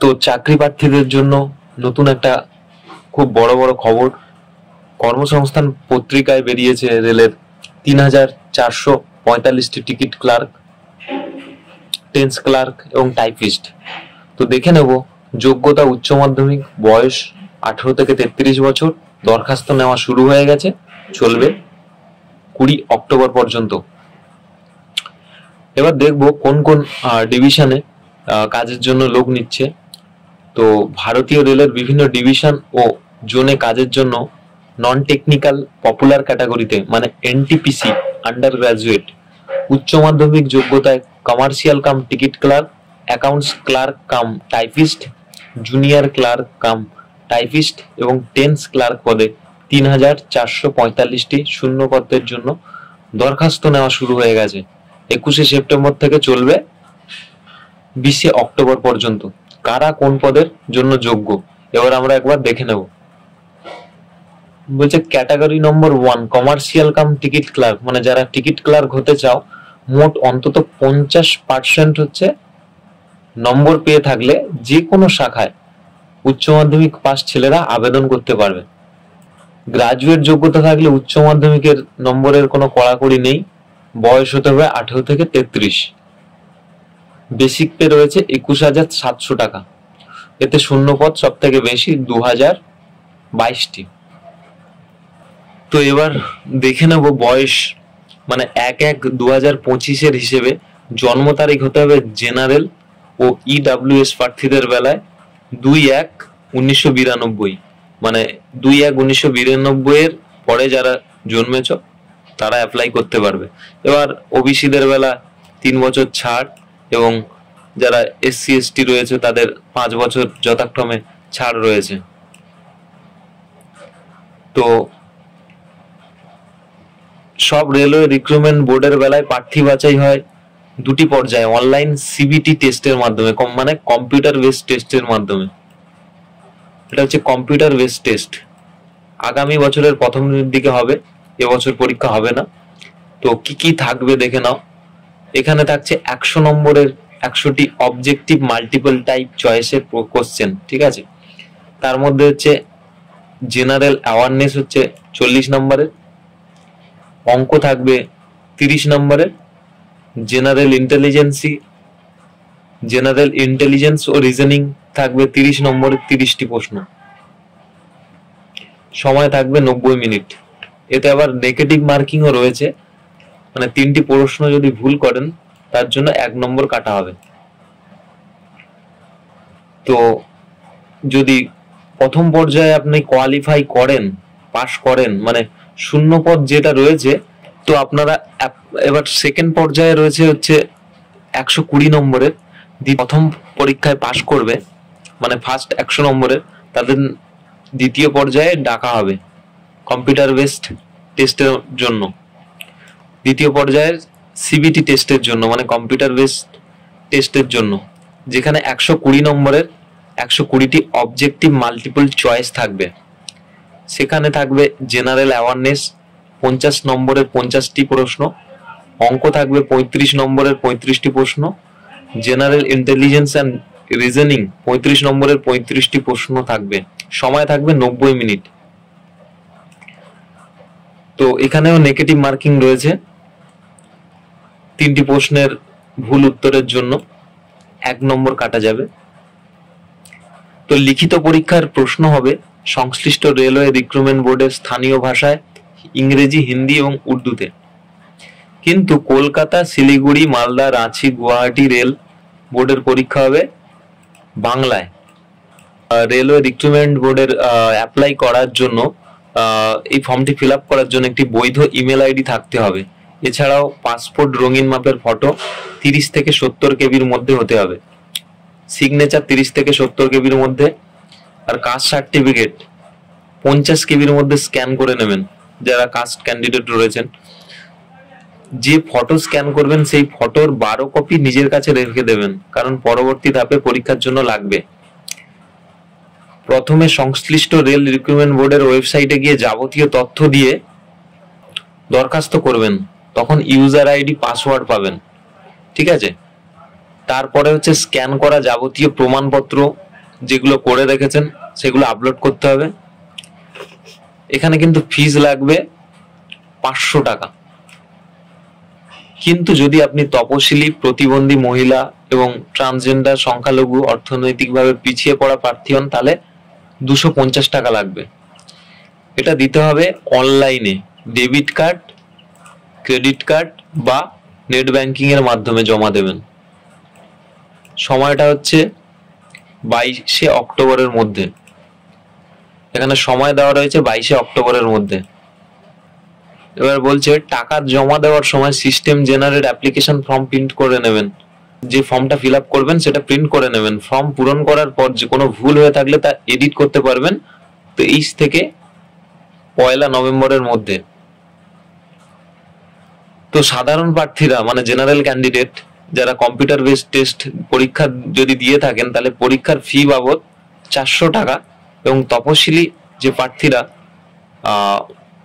তো চাকরি প্রার্থীদের জন্য নতুন একটা খুব বড় বড় খবর। কর্মসংস্থান পত্রিকায় বেরিয়েছে রেলের 3445টি টিকিট ক্লার্ক, টেন্স ক্লার্ক এবং টাইপিস্ট। তো দেখে নেব যোগ্যতা উচ্চ মাধ্যমিক, বয়স 18 থেকে 33 বছর, দরখাস্ত নেওয়া শুরু হয়ে গেছে, চলবে 20 অক্টোবর পর্যন্ত। এবার দেখব কোন কোন ডিভিশনে কাজের জন্য লোক নিচ্ছে। তো ভারতীয় রেলের বিভিন্ন ডিভিশন ও জোনে কাজের জন্য নন টেকনিক্যাল পপুলার ক্যাটাগরিতে মানে এনটিপিসি আন্ডার গ্রাজুয়েট, উচ্চ মাধ্যমিক যোগ্যতায় commercial cum ticket clerk, accounts clerk cum typist, junior clerk cum typist এবং টেন্স ক্লার্ক পদে 3445টি শূন্য পদের জন্য দরখাস্ত নেওয়া শুরু হয়ে গেছে। 21শে সেপ্টেম্বর থেকে চলবে 20শে অক্টোবর পর্যন্ত। কারা কোন পদের জন্য যোগ্য এবার আমরা একবার দেখে নেব। বলছে ক্যাটাগরি নম্বর 1 কমার্শিয়াল কাম টিকিট ক্লার্ক, মানে যারা টিকিট ক্লার্ক হতে চাও, মোট অন্তত 50% হচ্ছে নম্বর পেয়ে থাকলে যে কোনো শাখায় উচ্চ মাধ্যমিক পাস ছেলেরা আবেদন করতে পারবে। গ্রাজুয়েট যোগ্যতা থাকলে উচ্চ মাধ্যমিকের নম্বরের কোনো কড়াকড়ি নেই, বয়স হতে হবে 18 থেকে 33। বেসিক পে রয়েছে 21,700 টাকা। এতে শূন্য পদ সব থেকে বেশি 2022টি। তো এবার দেখে নেব বয়স, মানে 1/1/2025 হিসেবে জন্ম তারিখ হতে হবে জেনারেল ও ইডাব্লিউএস প্রার্থীদের বেলায় 2/1/1992, মানে 2/1/1992 এর পরে যারা জন্মেছ তারা অ্যাপ্লাই করতে পারবে। এবার ওবিসিদের বেলা 3 বছর ছাড় এবং যারা এসসি এসটি রয়েছে তাদের 5 বছর যথাক্রমে ছাড় রয়েছে। তো সব রেলওয়ে রিক্রুটমেন্ট বোর্ডের বেলায় প্রার্থী বাছাই হয় 2টি পর্যায়ে, অনলাইন সিবিটি টেস্টের মাধ্যমে, মানে কম্পিউটার বেসড টেস্টের মাধ্যমে। এটা হচ্ছে কম্পিউটার বেসড টেস্ট। আগামী বছরের প্রথম দিকে হবে, এবছর পরীক্ষা হবে না। তো কি কি থাকবে দেখে নাও। এখানে থাকছে 100 নম্বরের 100টি অবজেক্টিভ মাল্টিপল টাইপ চয়েসের কোশ্চেন, ঠিক আছে। তার মধ্যে হচ্ছে জেনারেল অ্যাওয়ারনেস হচ্ছে 40 নম্বরের, অঙ্ক থাকবে 30 নম্বরের, জেনারেল ইন্টেলিজেন্স ও রিজনিং থাকবে 30 নম্বরের 30টি প্রশ্ন, সময় থাকবে 90 মিনিট। এতে আবার নেগেটিভ মার্কিংও রয়েছে, মানে 3টি প্রশ্ন যদি ভুল করেন তার জন্য 1 নম্বর কাটা হবে। তো যদি প্রথম পর্যায়ে আপনি কোয়ালিফাই করেন, পাস করেন, মানে শূন্য পদ যেটা রয়েছে, তো আপনারা এবার সেকেন্ড পর্যায়ে রয়েছে হচ্ছে 120 নম্বরের, প্রথম পরীক্ষায় পাস করবে মানে ফার্স্ট 100 নম্বরের, তাদের দ্বিতীয় পর্যায়ে ডাকা হবে কম্পিউটার বেসড টেস্টের জন্য, দ্বিতীয় পর্যায়ের সিবিটি টেস্টের জন্য, মানে কম্পিউটার বেসড টেস্টের জন্য, যেখানে 120 নম্বরের 120টি অবজেক্টিভ মাল্টিপল চয়েস থাকবে। সেখানে থাকবে জেনারেল অ্যাওয়ারনেস 50 নম্বরের 50টি প্রশ্ন, অঙ্ক থাকবে 35 নম্বরের 35টি প্রশ্ন, জেনারেল ইন্টেলিজেন্স অ্যান্ড রিজনিং 35 নম্বরের 35টি প্রশ্ন থাকবে, সময় থাকবে 90 মিনিট। তো এখানেও নেগেটিভ মার্কিং রয়েছে, 3টি প্রশ্নের ভুল উত্তরের জন্য 1 নম্বর কাটা যাবে। তো লিখিত পরীক্ষার প্রশ্ন হবে সংশ্লিষ্ট রেলওয়ে রিক্রুটমেন্ট বোর্ডের স্থানীয় ভাষায়, ইংরেজি, হিন্দি এবং উর্দুতে। কিন্তু কলকাতা, শিলিগুড়ি, মালদা, রাঁচি, গুয়াহাটি রেল বোর্ডের পরীক্ষা হবে বাংলায়। রেলওয়ে রিক্রুটমেন্ট বোর্ডের অ্যাপ্লাই করার জন্য এই ফর্মটি ফিল আপ করার জন্য একটি বৈধ ইমেল আইডি থাকতে হবে। এছাড়াও পাসপোর্ট রঙিন মাপের ফটো 30 থেকে 70 কেবির মধ্যে হতে হবে, সিগনেচার 30 থেকে 70 কেবির মধ্যে, আর কাস্ট সার্টিফিকেট 50 কেবির মধ্যে স্ক্যান করে নেবেন যারা কাস্ট ক্যান্ডিডেট রয়েছেন। যে ফটো স্ক্যান করবেন সেই ফটোর 12 কপি নিজের কাছে রেখে দেবেন, কারণ পরবর্তী ধাপে পরীক্ষার জন্য লাগবে। প্রথমে সংশ্লিষ্ট রেল রিক্রুটমেন্ট বোর্ডের ওয়েবসাইটে গিয়ে যাবতীয় তথ্য দিয়ে দরখাস্ত করবেন, তখন ইউজার আইডি পাসওয়ার্ড পাবেন, ঠিক আছে। তারপরে হচ্ছে স্ক্যান করা যাবতীয় প্রমাণপত্র যেগুলো করে রেখেছেন সেগুলো আপলোড করতে হবে। এখানে কিন্তু ফিজ লাগবে 500 টাকা। কিন্তু যদি আপনি তপশিলি, প্রতিবন্ধী মহিলা এবং ট্রান্সজেন্ডার, সংখ্যালঘু, অর্থনৈতিকভাবে পিছিয়ে পড়া প্রার্থী হন তাহলে 250 টাকা লাগবে। এটা দিতে হবে অনলাইনে, ডেবিট কার্ড, ক্রেডিট কার্ড বা নেট ব্যাংকিং এর মাধ্যমে জমা দেবেন। সময়টা হচ্ছে 22শে অক্টোবরের মধ্যে। এখানে সময় দেওয়া রয়েছে 22শে অক্টোবরের মধ্যে। এবার বলছে টাকা জমা দেওয়ার সময় system generate application form print করে নেবেন। যে ফর্মটা ফিল আপ করবেন সেটা প্রিন্ট করে নেবেন। ফর্ম পূরণ করার পর যে কোনো ভুল হয়ে থাকলে তা এডিট করতে পারবেন 23 থেকে 1 নভেম্বরের মধ্যে। তো সাধারণ প্রার্থীরা মানে জেনারেল ক্যান্ডিডেট যারা কম্পিউটার বেসড টেস্ট পরীক্ষা যদি দিয়ে থাকেন তাহলে পরীক্ষার ফি বাবদ 400 টাকা, এবং তপশিলি যে প্রার্থীরা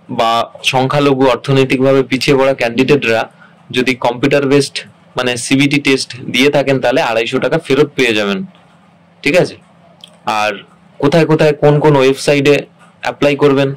বা সংখ্যালঘু, অর্থনৈতিকভাবে পিছিয়ে পড়া ক্যান্ডিডেটরা যদি কম্পিউটার বেসড মানে সিবিটি টেস্ট দিয়ে থাকেন তাহলে 250 টাকা ফেরত পেয়ে যাবেন। ঠিক আছে? আর কোথায় কোথায় কোন কোন ওয়েবসাইটে অ্যাপ্লাই করবেন